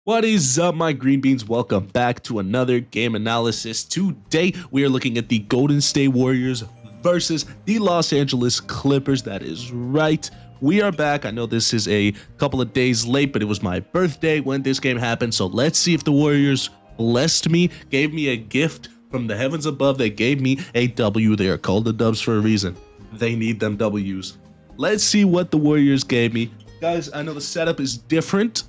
What is up, my green beans? Welcome back to another game analysis. Today, we are looking at the Golden State Warriors versus the Los Angeles Clippers. That is right. We are back. I know this is a couple of days late, but it was my birthday when this game happened. So let's see if the Warriors blessed me, gave me a gift from the heavens above. They gave me a W. They are called the Dubs for a reason. They need them W's. Let's see what the Warriors gave me. Guys, I know the setup is different.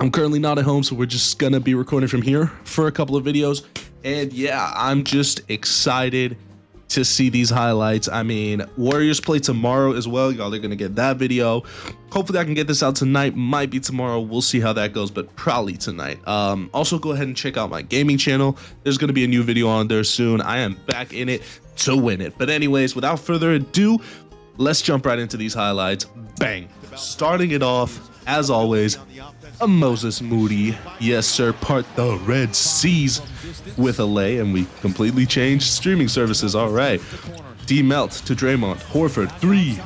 I'm currently not at home, so we're just gonna be recording from here for a couple of videos. And yeah, I'm just excited to see these highlights. I mean, Warriors play tomorrow as well. Y'all are gonna get that video. Hopefully I can get this out tonight. Might be tomorrow. We'll see how that goes, but probably tonight. Also go ahead and check out my gaming channel. There's gonna be a new video on there soon. I am back in it to win it. But anyways, without further ado, let's jump right into these highlights. Bang. Starting it off, as always, a Moses Moody. Yes, sir. Part the Red Seas with a lay, and we completely changed streaming services. All right. D Melt to Draymond. Horford, 3.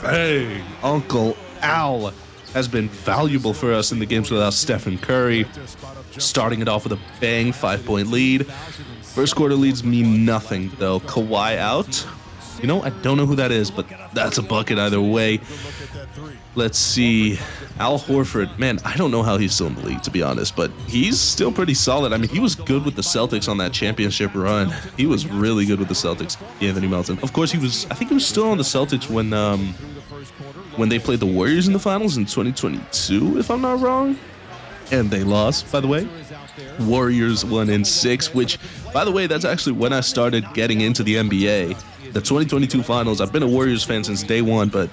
Bang. Uncle Al has been valuable for us in the games without Stephen Curry. Starting it off with a bang, 5-point lead. First quarter leads mean nothing, though. Kawhi out. You know, I don't know who that is, but that's a bucket either way. Let's see. Al Horford, man, I don't know how he's still in the league, to be honest, but he's still pretty solid. I mean, he was good with the Celtics on that championship run. He was really good with the Celtics, Anthony Melton. Of course, I think he was still on the Celtics when they played the Warriors in the finals in 2022, if I'm not wrong. And they lost, by the way. Warriors won in 6, which, by the way, that's actually when I started getting into the NBA. The 2022 finals, I've been a Warriors fan since day one, but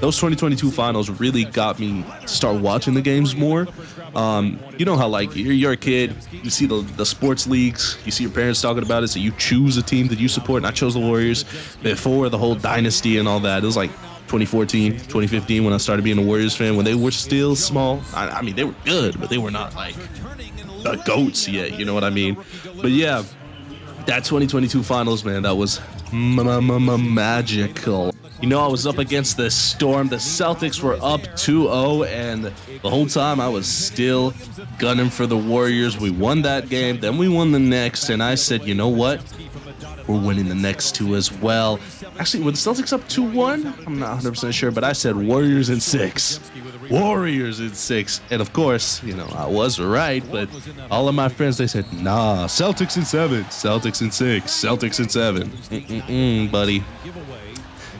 those 2022 finals really got me to start watching the games more. You know how, like, you're a kid, you see the sports leagues, you see your parents talking about it, so you choose a team that you support, and I chose the Warriors before the whole dynasty and all that. It was like 2014, 2015 when I started being a Warriors fan, when they were still small. I mean, they were good, but they were not like the GOATs yet, you know what I mean? But yeah, that 2022 finals, man, that was magical. You know, I was up against the Storm. The Celtics were up 2-0, and the whole time I was still gunning for the Warriors. We won that game, then we won the next, and I said, you know what? We're winning the next two as well. Actually, were the Celtics up 2-1? I'm not 100% sure, but I said Warriors in 6. Warriors in 6. And of course, you know, I was right, but all of my friends, they said, nah, Celtics in 7, Celtics in 6, Celtics in 7. Buddy.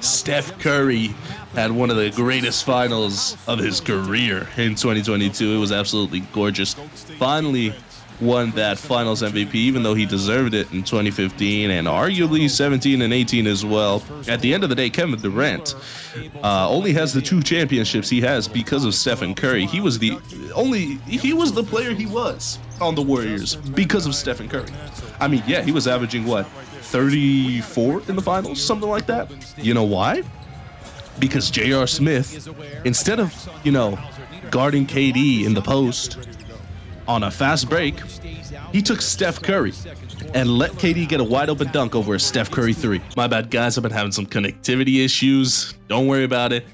Steph Curry had one of the greatest finals of his career in 2022. It was absolutely gorgeous. Finally won that finals MVP, even though he deserved it in 2015 and arguably 17 and 18 as well. At the end of the day, Kevin Durant only has the 2 championships he has because of Stephen Curry. He was the player he was on the Warriors because of Stephen Curry. I mean, yeah, he was averaging what, 34 in the finals, something like that. You know why? Because J.R. Smith, instead of, you know, guarding KD in the post on a fast break, he took Steph Curry and let KD get a wide open dunk over a Steph Curry 3. My bad, guys. I've been having some connectivity issues. Don't worry about it.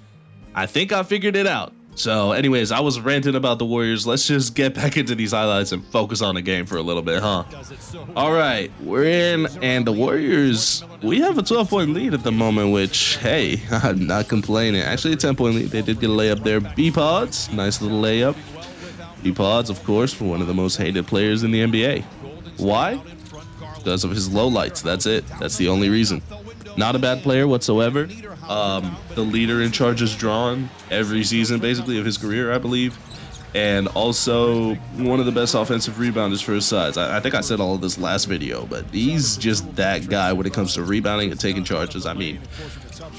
I think I figured it out. So anyways, I was ranting about the Warriors. Let's just get back into these highlights and focus on the game for a little bit, huh? All right, we're in, and the Warriors, we have a 12-point lead at the moment, which, hey, I'm not complaining. Actually, a 10-point lead. They did get a layup there. B-Pods, nice little layup. B-Pods, of course, for one of the most hated players in the NBA. Why? Because of his lowlights. That's it. That's the only reason. Not a bad player whatsoever. The leader in charges drawn every season, basically, of his career, I believe. And also one of the best offensive rebounders for his size. I think I said all of this last video, but he's just that guy when it comes to rebounding and taking charges. I mean,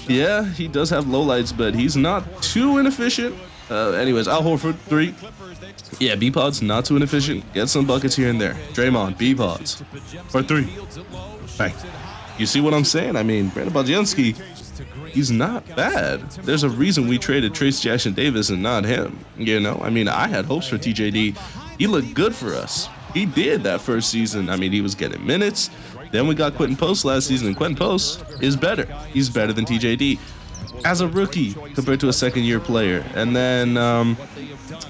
yeah, he does have lowlights, but he's not too inefficient. Anyways, Al Horford, 3. Yeah, B-Pods, not too inefficient. Get some buckets here and there. Draymond, B-Pods, for 3. Bang. You see what I'm saying? I mean, Brandon Bogdanovich, he's not bad. There's a reason we traded Trace Jackson Davis and not him. You know, I mean, I had hopes for TJD. He looked good for us. He did that first season. I mean, he was getting minutes. Then we got Quentin Post last season, and Quentin Post is better. He's better than TJD. as a rookie compared to a second-year player. And then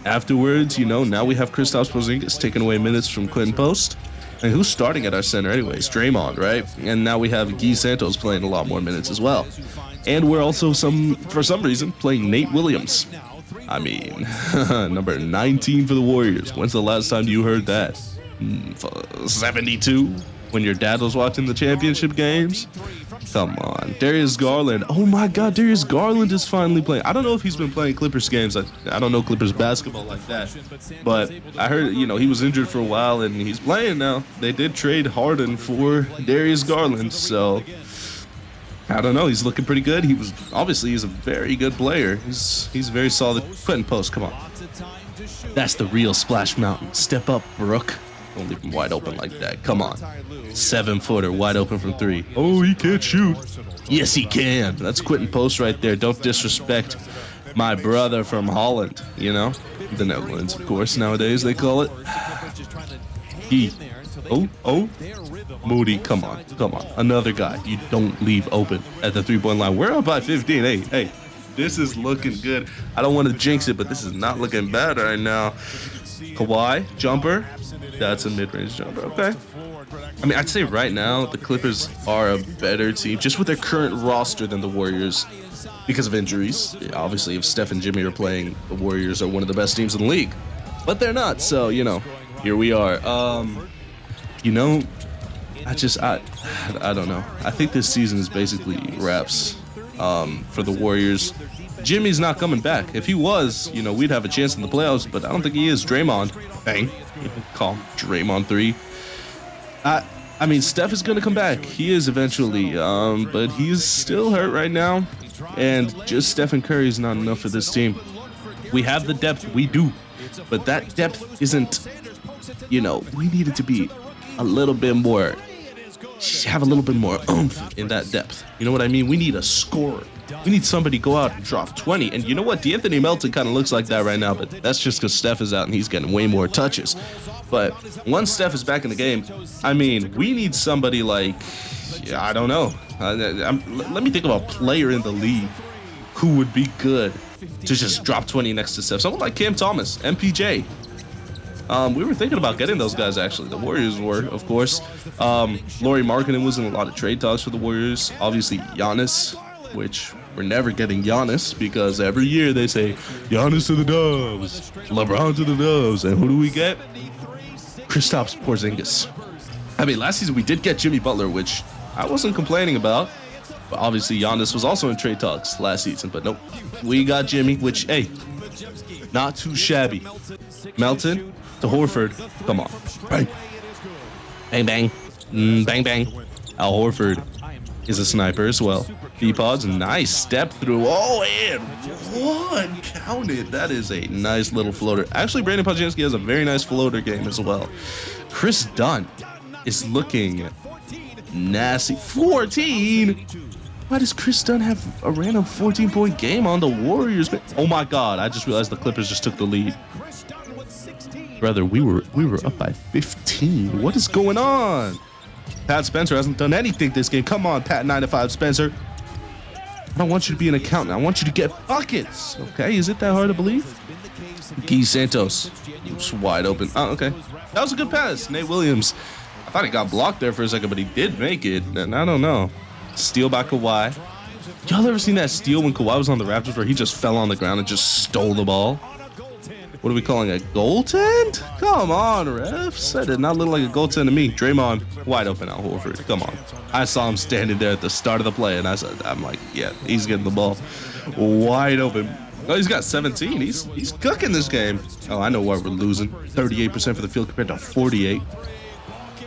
afterwards, now we have Kristaps Porzingis taking away minutes from Quentin Post. And who's starting at our center anyways? Draymond, right? And now we have Guy Santos playing a lot more minutes as well. And we're also, for some reason, playing Nate Williams. I mean, number 19 for the Warriors. When's the last time you heard that? 72? When your dad was watching the championship games? Come on. Darius Garland. Oh my God, Darius Garland is finally playing. I don't know if he's been playing Clippers games. I don't know Clippers basketball like that. But I heard, he was injured for a while and he's playing now. They did trade Harden for Darius Garland. So, I don't know. He's looking pretty good. He's a very good player. He's very solid. Quentin Post, come on. That's the real Splash Mountain. Step up, Brooke. Don't leave him wide open like that. Come on. 7-footer, wide open from 3. Oh, he can't shoot. Yes, he can. That's Quentin Post right there. Don't disrespect my brother from Holland, The Netherlands, of course, nowadays they call it. Oh. Moody, come on. Another guy you don't leave open at the 3-point line. We're up by 15. Hey. This is looking good. I don't want to jinx it, but this is not looking bad right now. Kawhi, jumper. That's a mid-range jumper. Okay. I mean, I'd say right now the Clippers are a better team just with their current roster than the Warriors because of injuries. Obviously, if Steph and Jimmy are playing, the Warriors are one of the best teams in the league. But they're not, so, here we are. I don't know. I think this season is basically wraps for the Warriors. Jimmy's not coming back. If he was, we'd have a chance in the playoffs, but I don't think he is. Draymond, bang, call him Draymond 3. I mean, Steph is going to come back. He is eventually, but he's still hurt right now, and just Stephen Curry is not enough for this team. We have the depth, we do, but that depth isn't, we need it to be a little bit more, have a little bit more oomph in that depth. You know what I mean? We need a scorer. We need somebody to go out and drop 20. And you know what? DeAnthony Melton kind of looks like that right now, but that's just because Steph is out and he's getting way more touches. But once Steph is back in the game, I mean, we need somebody like, I don't know. Let me think of a player in the league who would be good to just drop 20 next to Steph. Someone like Cam Thomas, MPJ. We were thinking about getting those guys, actually. The Warriors were, of course. Lauri Markkanen was in a lot of trade talks for the Warriors. Obviously, Giannis, which we're never getting Giannis because every year they say, Giannis to the Dubs, LeBron to the Dubs. And who do we get? Kristaps Porzingis. I mean, last season we did get Jimmy Butler, which I wasn't complaining about. But obviously, Giannis was also in trade talks last season. But nope, we got Jimmy, which, hey, not too shabby. Melton to Horford. Come on. Bang. Bang, bang. Bang, bang. Al Horford is a sniper as well. B-Pods, nice step through. Oh, and one counted. That is a nice little floater. Actually, Brandon Podziemski has a very nice floater game as well. Chris Dunn is looking nasty. 14? Why does Chris Dunn have a random 14-point game on the Warriors? Oh my God, I just realized the Clippers just took the lead. Brother, we were up by 15. What is going on? Pat Spencer hasn't done anything this game. Come on, Pat 9-5 Spencer. I don't want you to be an accountant. I want you to get buckets. Okay, is it that hard to believe? Guy Santos, just wide open. Oh, okay. That was a good pass. Nate Williams. I thought he got blocked there for a second, but he did make it. And I don't know. Steal by Kawhi. Y'all ever seen that steal when Kawhi was on the Raptors where he just fell on the ground and just stole the ball? What are we calling a goaltend? Come on, refs. That did not look like a goaltend to me. Draymond, wide open Al Horford. Come on. I saw him standing there at the start of the play, and I'm like, yeah, he's getting the ball wide open. Oh, he's got 17. He's cooking this game. Oh, I know why we're losing. 38% for the field compared to 48.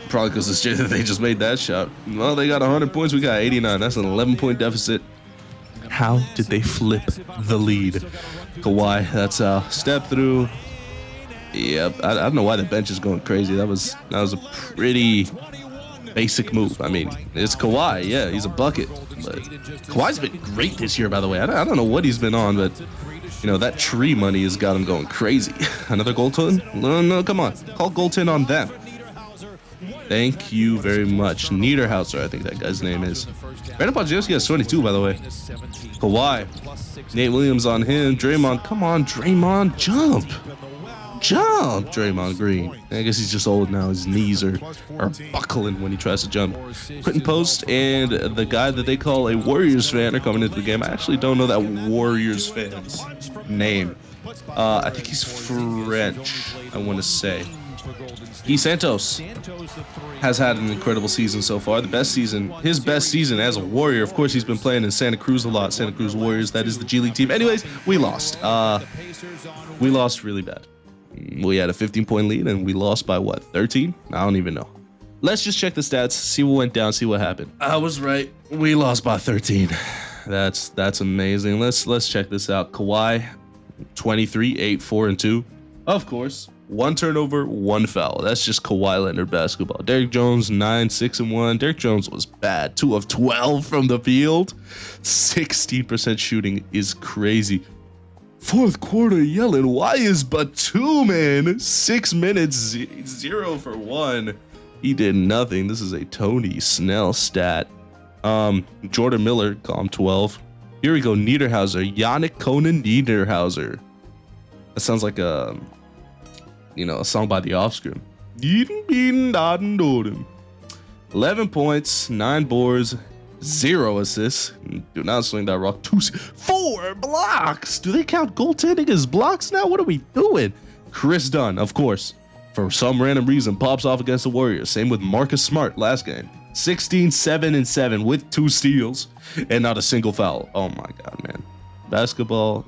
Probably because they just made that shot. Well, they got 100 points. We got 89. That's an 11-point deficit. How did they flip the lead? Kawhi, that's a step through. Yep, I don't know why the bench is going crazy. That was a pretty basic move. I mean, it's Kawhi. Yeah, he's a bucket. But Kawhi's been great this year, by the way. I don't know what he's been on, but that tree money has got him going crazy. Another goaltend? No, come on. Call goaltend on them. Thank you very much. Niederhauser, I think that guy's name is. Brandon Podjemski has 22, by the way. Kawhi. Nate Williams on him. Draymond. Come on, Draymond. Jump. Jump, Draymond Green. I guess he's just old now. His knees are buckling when he tries to jump. Quentin Post and the guy that they call a Warriors fan are coming into the game. I actually don't know that Warriors fan's name. I think he's French, I want to say. Gui Santos has had an incredible season so far. His best season as a Warrior. Of course, he's been playing in Santa Cruz a lot. Santa Cruz Warriors, that is the G League team. Anyways, we lost. We lost really bad. We had a 15-point lead, and we lost by what, 13? I don't even know. Let's just check the stats, see what went down, see what happened. I was right. We lost by 13. That's amazing. Let's check this out. Kawhi, 23, 8, 4, and 2. Of course. 1 turnover, 1 foul. That's just Kawhi Leonard basketball. Derrick Jones, 9, 6, and 1. Derrick Jones was bad. 2 of 12 from the field. 16% shooting is crazy. Fourth quarter yelling, why is Batum, man? 6 minutes, 0 for 1. He did nothing. This is a Tony Snell stat. Jordan Miller, calm 12. Here we go, Niederhauser. Yannick Conan Niederhauser. That sounds like a song by the Offspring. 11 points, 9 boards, 0 assists. Do not swing that rock. 4 blocks. Do they count goaltending as blocks now? What are we doing? Chris Dunn, of course, for some random reason, pops off against the Warriors. Same with Marcus Smart last game. 16, 7, and 7 with 2 steals and not a single foul. Oh my God, man.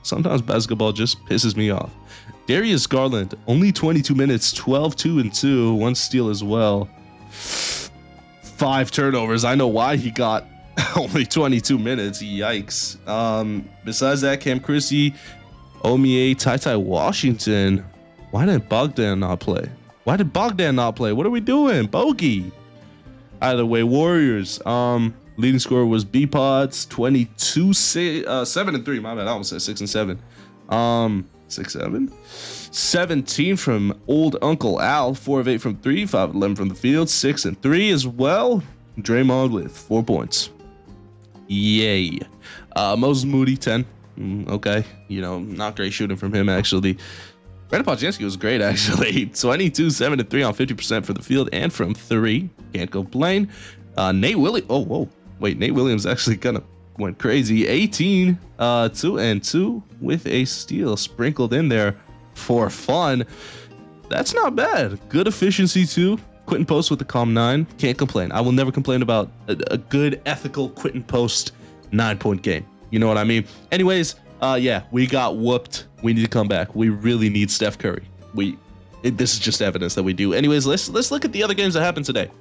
Sometimes basketball just pisses me off. Darius Garland, only 22 minutes, 12, 2, and 2, 1 steal as well. 5 turnovers. I know why he got only 22 minutes. Yikes. Besides that, Cam Christie, Omie, Ty Washington. Why did Bogdan not play? What are we doing? Bogey. Either way, Warriors. Leading scorer was B-Pods, 22, 7 and 3. My bad. I almost said 6 and 7. 6, 7. 17 from old Uncle Al, 4 of 8 from 3, 5 of 11 from the field, 6 and 3 as well. Draymond with 4 points. Yay. Moses Moody, 10. Okay. Not great shooting from him, actually. Brandon Podjemski was great, actually. 22, 7 and 3 on 50% for the field and from 3. Can't complain. Nate Williams. Oh, whoa. Wait, Nate Williams actually kind of went crazy. 18, 2 and 2 with a steal sprinkled in there for fun. That's not bad. Good efficiency too. Quentin Post with the calm 9. Can't complain. I will never complain about a good ethical Quentin Post 9-point game. You know what I mean? Anyways, yeah, we got whooped. We need to come back. We really need Steph Curry. This is just evidence that we do. Anyways, let's look at the other games that happened today.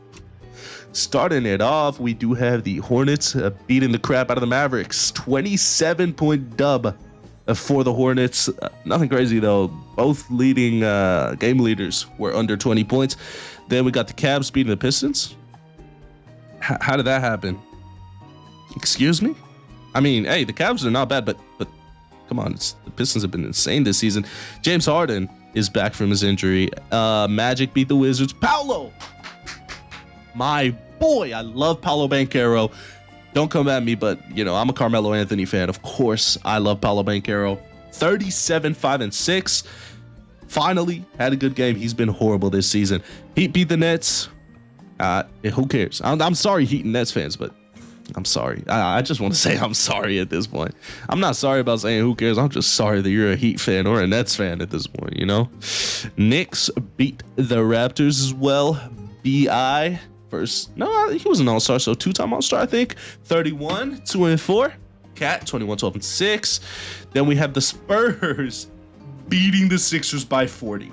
Starting it off, we do have the Hornets beating the crap out of the Mavericks. 27-point dub for the Hornets. Nothing crazy, though. Both leading game leaders were under 20 points. Then we got the Cavs beating the Pistons. How did that happen? Excuse me? I mean, hey, the Cavs are not bad, but come on. The Pistons have been insane this season. James Harden is back from his injury. Magic beat the Wizards. Paolo! My boy, I love Paolo Banchero. Don't come at me, but, I'm a Carmelo Anthony fan. Of course, I love Paolo Banchero. 37, 5, and 6. Finally had a good game. He's been horrible this season. Heat beat the Nets. Who cares? I'm sorry, Heat and Nets fans, but I'm sorry. I just want to say I'm sorry at this point. I'm not sorry about saying who cares. I'm just sorry that you're a Heat fan or a Nets fan at this point, Knicks beat the Raptors as well. B.I. First, no, he was an all-star, so 2-time all-star, I think. 31, 2 and 4. Cat, 21, 12 and 6. Then we have the Spurs beating the Sixers by 40.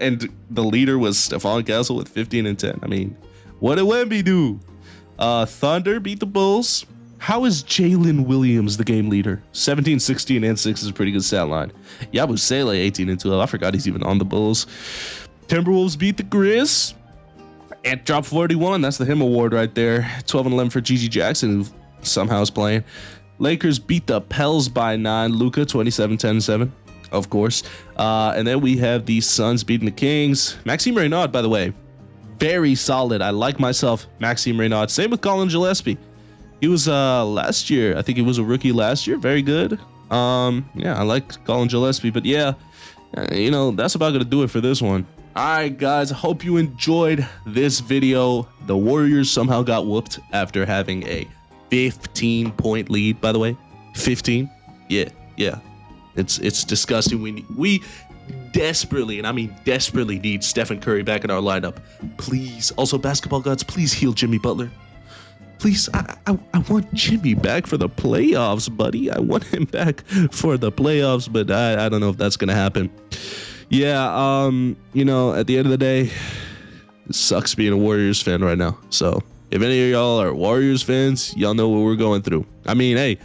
And the leader was Stephon Castle with 15 and 10. I mean, what did Wemby do? Thunder beat the Bulls. How is Jalen Williams the game leader? 17, 16, and 6 is a pretty good stat line. Yabusele, 18 and 12. I forgot he's even on the Bulls. Timberwolves beat the Grizz. And dropped 41. That's the him award right there. 12 and 11 for Gigi Jackson, who somehow is playing. Lakers beat the Pels by 9. Luka, 27, 10, and 7. Of course. And then we have the Suns beating the Kings. Maxime Reynaud, by the way, very solid. I like myself Maxime Reynaud. Same with Colin Gillespie. He was last year. I think he was a rookie last year. Very good. Yeah, I like Colin Gillespie, but yeah, you know, that's about gonna do it for this one. All right, guys, I hope you enjoyed this video. The Warriors somehow got whooped after having a 15-point lead, by the way. 15. Yeah. It's disgusting. We desperately, and I mean desperately, need Stephen Curry back in our lineup. Please. Also, basketball gods, please heal Jimmy Butler. Please, I want Jimmy back for the playoffs, buddy. I want him back for the playoffs, but I don't know if that's gonna happen. Yeah, you know, at the end of the day, it sucks being a Warriors fan right now. So if any of y'all are Warriors fans, y'all know what we're going through. I mean, hey,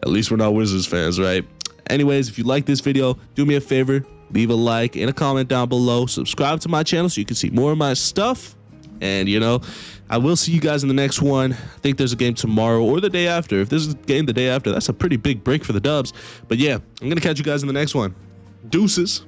at least we're not Wizards fans, right? Anyways, if you like this video, do me a favor, leave a like and a comment down below. Subscribe to my channel so you can see more of my stuff. And, you know, I will see you guys in the next one. I think there's a game tomorrow or the day after. If there's a game the day after, that's a pretty big break for the Dubs. But yeah, I'm going to catch you guys in the next one. Deuces.